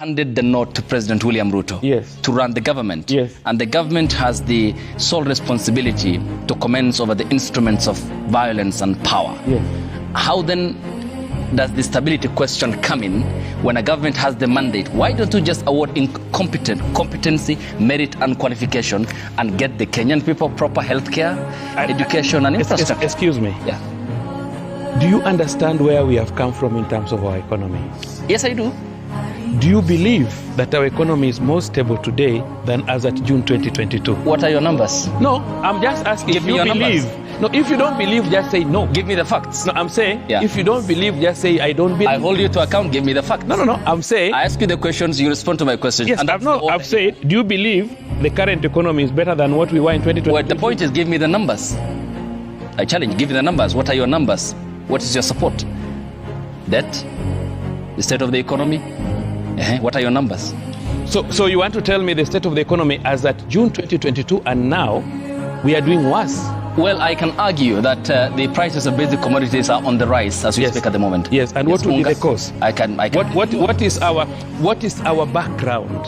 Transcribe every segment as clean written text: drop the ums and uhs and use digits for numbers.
handed the note to President William Ruto to run the government. And the government has the sole responsibility to commence over the instruments of violence and power. How then does the stability question come in when a government has the mandate? Why don't you just award competency, merit and qualification and get the Kenyan people proper healthcare, education and infrastructure? Excuse me. Do you understand where we have come from in terms of our economy? Yes, I do. Do you believe that our economy is more stable today than as at June 2022? What are your numbers? No, I'm just asking if you believe. No, if you don't believe, just say no. Give me the facts. No, I'm saying if you don't believe, just say I don't believe. I hold you to account. Give me the facts. No. I'm saying I ask you the questions, you respond to my questions. Yes, I've said, do you believe the current economy is better than what we were in 2022? Well, the point is, give me the numbers. I challenge, give me the numbers. What are your numbers? What is your support? Debt? The state of the economy? What are your numbers? So you want to tell me the state of the economy as at June 2022 and now we are doing worse? Well, I can argue that the prices of basic commodities are on the rise as we speak at the moment. Yes, and what will be the cause? I can. What is our background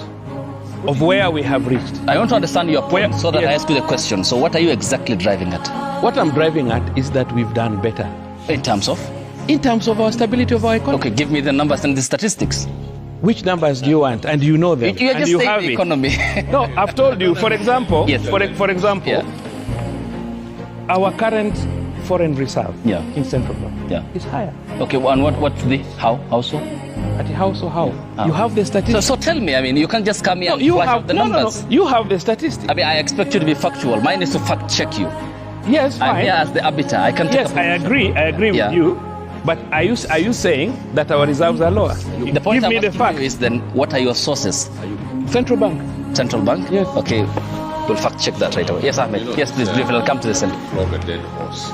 of where we have reached? I want to understand your point so that I ask you the question. So what are you exactly driving at? What I'm driving at is that we've done better. In terms of? In terms of our stability of our economy. Okay, give me the numbers and the statistics. Which numbers do you want? And you know them. You're just you saying have the it. economy. No, I've told you. For example, for example, our current foreign reserve in central bank is higher. Okay, and what's the how so? You have the statistics. So tell me, I mean, you can't just come here and flash out the numbers. No. You have the statistics. I mean, I expect you to be factual. Mine is to fact check you. Yes, fine. I'm here as the arbiter. I can. Yes, I agree with you. But are you saying that our reserves are lower? The point I'm asking you is then, what are your sources? Central bank. Central bank? Yes. Okay, we'll fact check that right away. Yes, Ahmed. Yes, please, briefly. I'll come to this end. Flog a dead horse.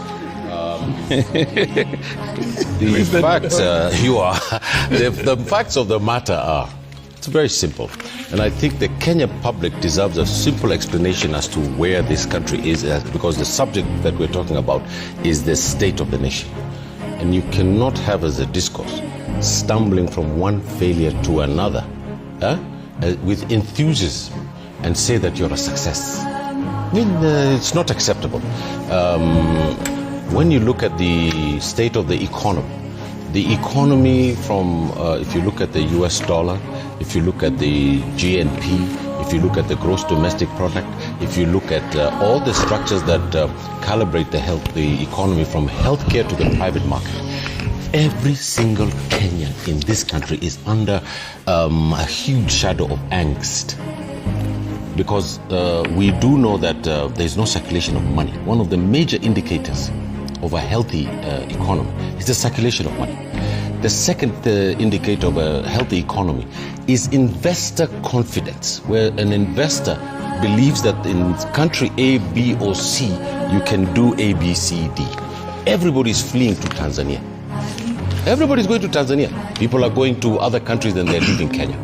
The facts of the matter are, it's very simple. And I think the Kenyan public deserves a simple explanation as to where this country is, because the subject that we're talking about is the state of the nation. And you cannot have as a discourse stumbling from one failure to another with enthusiasm and say that you're a success. I mean, it's not acceptable. When you look at the state of the economy from, if you look at the US dollar, if you look at the GNP, if you look at the gross domestic product, if you look at all the structures that calibrate the economy from healthcare to the private market, every single Kenyan in this country is under a huge shadow of angst. Because we do know that there is no circulation of money. One of the major indicators of a healthy economy is the circulation of money. The second indicator of a healthy economy is investor confidence, where an investor believes that in country A, B, or C, you can do A, B, C, D. Everybody's fleeing to Tanzania. Everybody's going to Tanzania. People are going to other countries than they're leaving Kenya.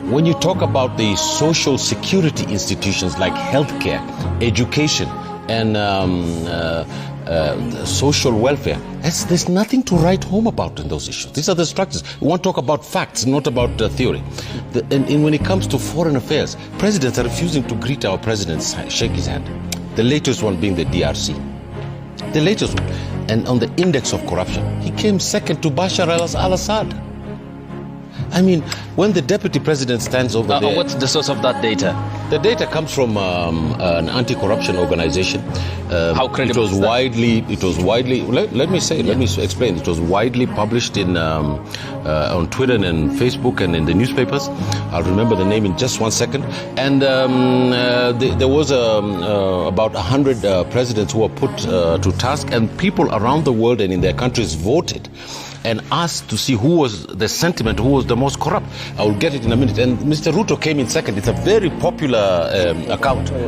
When you talk about the social security institutions like healthcare, education, and social welfare, there's nothing to write home about in those issues. These are the structures. We want to talk about facts, not about theory. And when it comes to foreign affairs, presidents are refusing to greet our presidents, shake his hand. The latest one being the DRC. The latest one. And on the index of corruption, he came second to Bashar al-Assad. I mean, when the deputy president stands over there... What's the source of that data? The data comes from an anti-corruption organization. How credible it was widely. Let me explain. It was widely published on Twitter and Facebook and in the newspapers. I'll remember the name in just 1 second. And there was about 100 presidents who were put to task, and people around the world and in their countries voted and asked to see who was the sentiment, who was the most corrupt. I will get it in a minute. And Mr. Ruto came in second. It's a very popular account. No,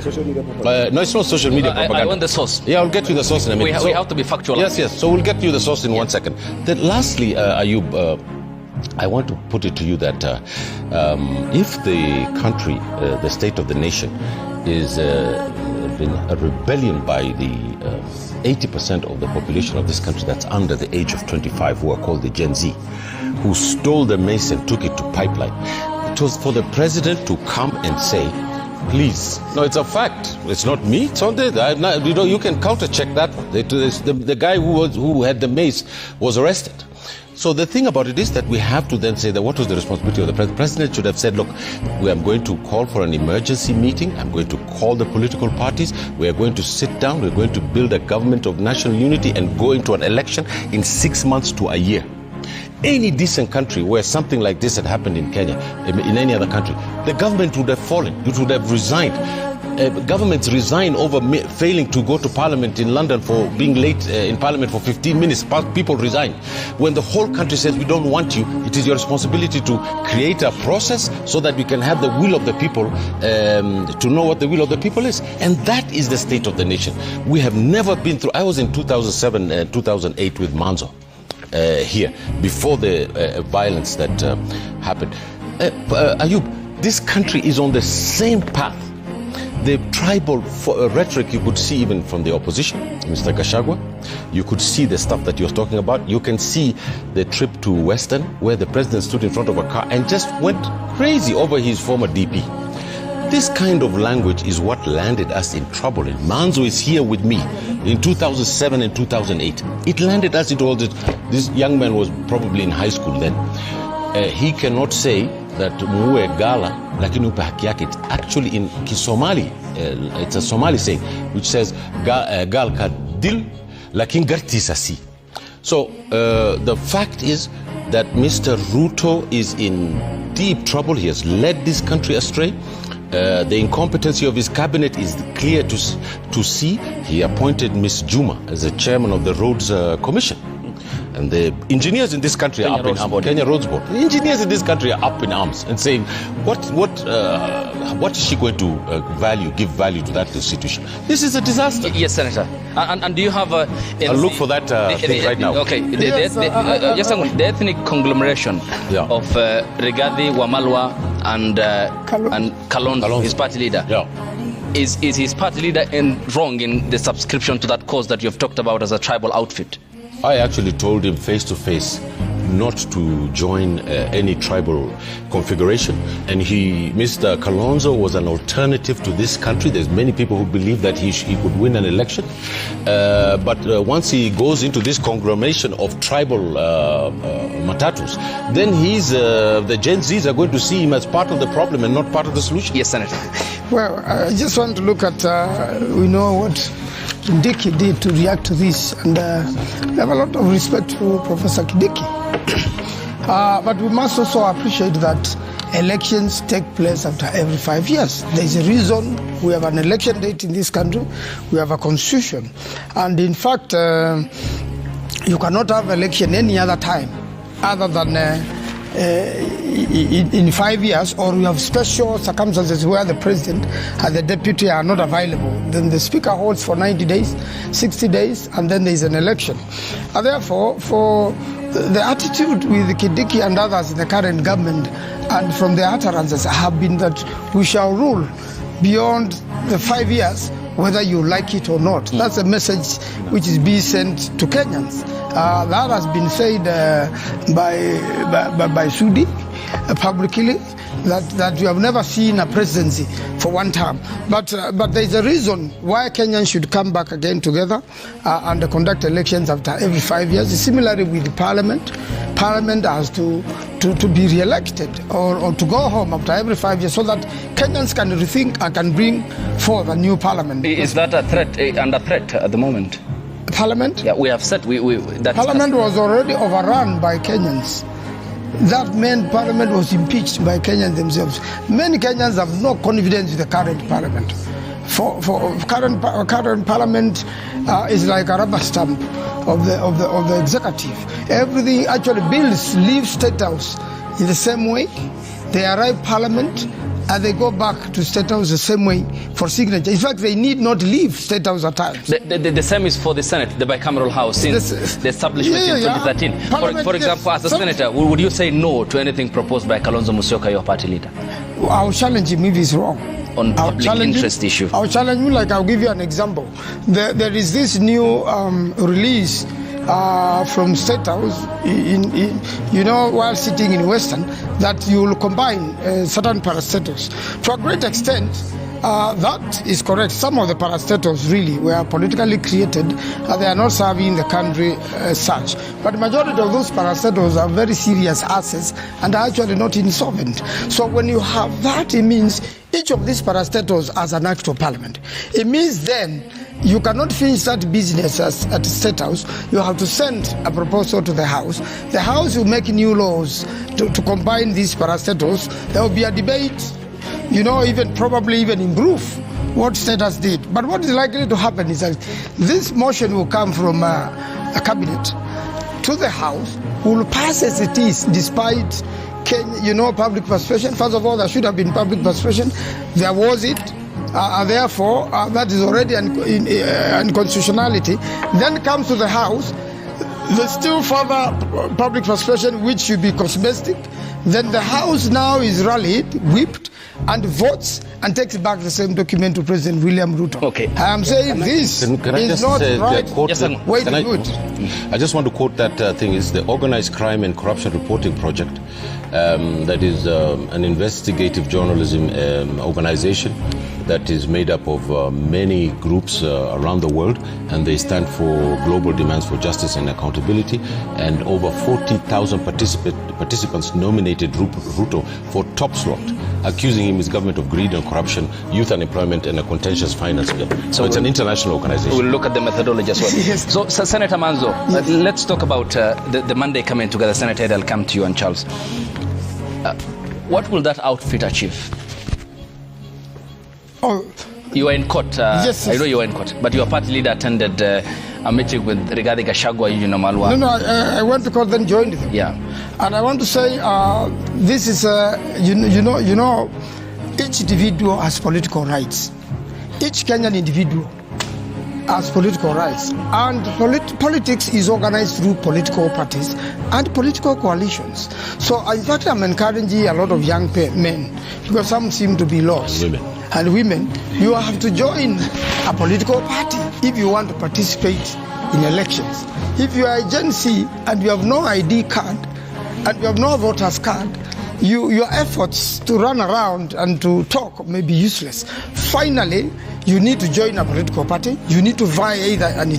it's not social media propaganda. I want the source. Yeah, I'll get you the source in a minute. We have to be factual. Yes. So we'll get you the source in 1 second. Then lastly, Ayub, I want to put it to you that if the country, the state of the nation, is been a rebellion by the 80% of the population of this country that's under the age of 25, who are called the Gen Z, who stole the maize and took it to pipeline. It was for the president to come and say, please. No, it's a fact. It's not me. It's on there. You can counter-check that one. The guy who had the maize was arrested. So the thing about it is that we have to then say that what was the responsibility of the president? The president should have said, look, we are going to call for an emergency meeting. I'm going to call the political parties. We are going to sit down. We're going to build a government of national unity and go into an election in 6 months to a year. Any decent country where something like this had happened in Kenya, in any other country, the government would have fallen. It would have resigned. Governments resign over failing to go to parliament in London for being late in parliament for 15 minutes. People resign. When the whole country says we don't want you, it is your responsibility to create a process so that we can have the will of the people, to know what the will of the people is. And that is the state of the nation. We have never been through. I was in 2007 and 2008 with Manzo here, before the violence that happened. Ayub, this country is on the same path. The tribal rhetoric you could see even from the opposition, Mr. Gachagua. You could see the stuff that you're talking about. You can see the trip to Western, where the president stood in front of a car and just went crazy over his former DP. This kind of language is what landed us in trouble. And Manzo is here with me in 2007 and 2008. It landed us into all this. This young man was probably in high school then. He cannot say that muwe gala lakini upe haki yake. It's actually in Kisomali, it's a Somali saying which says gal ka dil lakin garti sasi. So the fact is that Mr. Ruto is in deep trouble. He has led this country astray. The incompetency of his cabinet is clear to see. He appointed Ms. Juma as the chairman of the Roads Commission. And the engineers in this country are up in arms. Kenya Roads Board. The engineers in this country are up in arms and saying, what is she going to give value to that institution? This is a disaster. Yes, Senator. And do you have a... I'll look for that thing right now. Okay. The ethnic conglomeration of Rigathi, Wamalwa, and Kalonzo, his party leader. Yeah. Is his party leader wrong in the subscription to that cause that you've talked about as a tribal outfit? I actually told him face to face not to join any tribal configuration. And Mr. Kalonzo was an alternative to this country. There's many people who believe that he could win an election. But once he goes into this conglomeration of tribal matatus, then the Gen Zs are going to see him as part of the problem and not part of the solution. Yes, Senator. Well, I just want to look at, we know what Kindiki did to react to this, and we have a lot of respect for Professor Kindiki. But we must also appreciate that elections take place after every 5 years. There is a reason we have an election date in this country. We have a constitution. And in fact, you cannot have election any other time other than in 5 years, or we have special circumstances where the president and the deputy are not available. Then the speaker holds for 90 days, 60 days, and then there is an election. And therefore, for the attitude with Kindiki and others in the current government, and from their utterances, have been that we shall rule beyond the 5 years, whether you like it or not. That's a message which is being sent to Kenyans. That has been said by Sudi publicly, that you have never seen a presidency for one term. But there is a reason why Kenyans should come back again together and conduct elections after every 5 years. Similarly with the parliament. Parliament has to be re-elected or to go home after every 5 years so that Kenyans can rethink and can bring forth a new parliament. Is that a threat, under threat at the moment? Parliament? Yeah, we have said that Parliament was already overrun by Kenyans. That meant Parliament was impeached by Kenyans themselves. Many Kenyans have no confidence in the current Parliament. For current Parliament is like a rubber stamp of the executive. Everything actually bills leave State House in the same way. They arrive Parliament and they go back to State House the same way for signature. In fact, they need not leave State House at times. The same is for the Senate, the bicameral house, since the establishment in 2013. For example, as a senator, would you say no to anything proposed by Kalonzo Musyoka, your party leader? I'll challenge him if he's wrong. On public interest issue. I'll challenge you, like I'll give you an example. There is this new release from State House, while sitting in Western, that you will combine certain parastatals. To a great extent, that is correct. Some of the parastatals really were politically created. They are not serving the country as such. But the majority of those parastatals are very serious assets and are actually not insolvent. So when you have that, it means each of these parastatals has an act of parliament. It means then you cannot finish that business at the State House. You have to send a proposal to the House. The House will make new laws to combine these parastatals. There will be a debate, probably even improve what State House did. But what is likely to happen is that this motion will come from a cabinet to the House, will pass as it is, despite public persuasion. First of all, there should have been public persuasion. There was it. Therefore, that is already unconstitutionality. Then comes to the House. There's still further public persuasion, which should be cosmetic. Then the House now is rallied, whipped, and votes and takes back the same document to President William Ruto. Okay. I am saying this is not right. Wait a minute. I just want to quote that thing. It's the Organized Crime and Corruption Reporting Project. That is an investigative journalism organization that is made up of many groups around the world, and they stand for global demands for justice and accountability. And over 40,000 participants nominated Ruto for top slot, accusing him as government of greed and corruption, youth unemployment, and a contentious finance bill. So it's an international organization. We'll look at the methodology as well. Yes. So Senator Manzo, let's talk about the Monday coming together. Senator Ed, I'll come to you, and Charles. What will that outfit achieve? You were in court. Yes. I know you were in court, but your party leader attended a meeting with Rigathi Gachagua, Malwa. No, I went to court, then joined them. Yeah. And I want to say, this is, each individual has political rights. Each Kenyan individual has political rights. And politics is organized through political parties and political coalitions. So, in fact, I'm encouraging a lot of young men, because some seem to be lost. And women, you have to join a political party if you want to participate in elections. If you are a Gen Z and you have no ID card and you have no voter's card, your efforts to run around and to talk may be useless. Finally, you need to join a political party. You need to vie either as an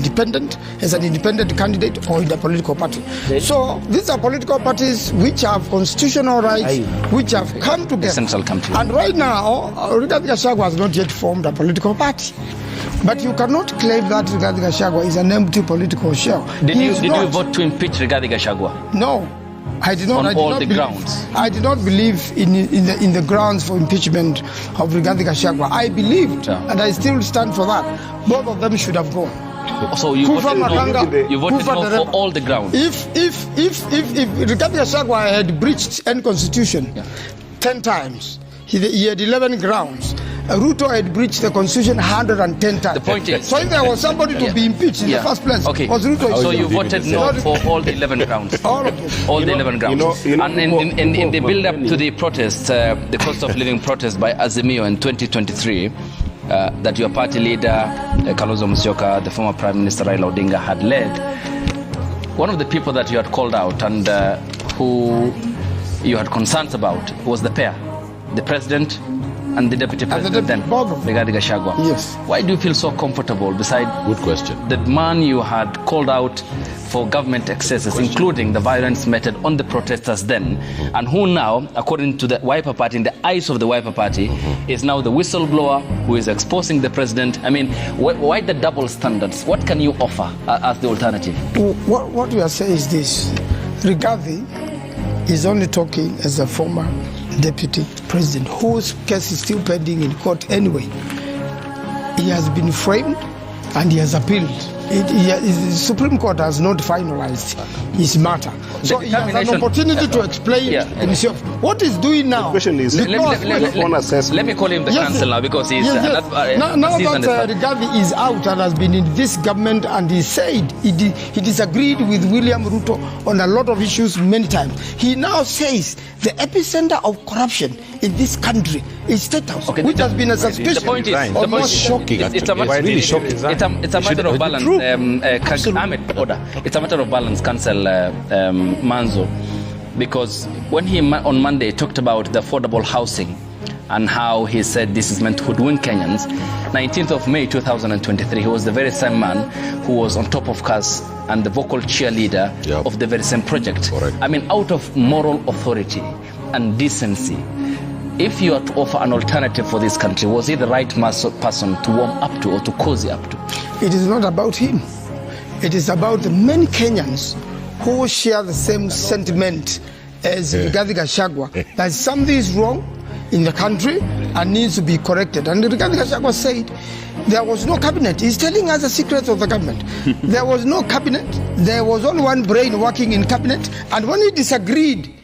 independent candidate or in a political party. So these are political parties which have constitutional rights, which have come together. And right now, Rigathi Gachagua has not yet formed a political party. But you cannot claim that Rigathi Gachagua is an empty political shell. Did you vote to impeach Rigathi Gachagua? No. I did not. On all the grounds? I did not believe in the grounds for impeachment of Rigathi Gachagua. I believed, and I still stand for that. Both of them should have gone. So you voted for all the grounds? If Rigathi Gachagua had breached any constitution 10 times, he had 11 grounds. Ruto had breached the constitution 110 times. The point is, so if there was somebody to be impeached in the first place, was Ruto. So you voted no for all the 11 grounds? All of them. All the 11 grounds. And in the build-up to the protests, the cost of living protest by Azimio in 2023, that your party leader, Kalonzo Musyoka, the former Prime Minister Raila Odinga had led, one of the people that you had called out and who you had concerns about was the pair, the president and the deputy president then, Rigathi Gachagua. Yes. Why do you feel so comfortable beside Good question. the man you had called out for government excesses, including the violence meted on the protesters then, and who now, according to the Wiper Party, in the eyes of the Wiper Party, is now the whistleblower who is exposing the president? I mean, why the double standards? What can you offer as the alternative? What we are saying is this. Rigathi is only talking as a former deputy president whose case is still pending in court anyway. He has been framed and he has appealed. The Supreme Court has not finalized his matter. So he has an opportunity to explain himself. What he's doing now... The question is, let me call him the counsel now, because he's... Now that Rigathi is out and has been in this government, and he said he disagreed with William Ruto on a lot of issues many times. He now says the epicenter of corruption in this country is State House, which has been a suspicion. The point is, shocking. It's a matter of balance. Ahmed, order. It's a matter of balance, Council Manzo, because when he on Monday talked about the affordable housing and how he said this is meant to hoodwink Kenyans, 19th of May 2023, he was the very same man who was on top of cars and the vocal cheerleader of the very same project. Correct. I mean, out of moral authority and decency, if you are to offer an alternative for this country, was he the right person to warm up to or to cozy up to? It is not about him. It is about the many Kenyans who share the same sentiment as Rigathi Gachagua, that something is wrong in the country and needs to be corrected. And Rigathi Gachagua said there was no cabinet. He's telling us the secrets of the government. There was no cabinet. There was only one brain working in cabinet. And when he disagreed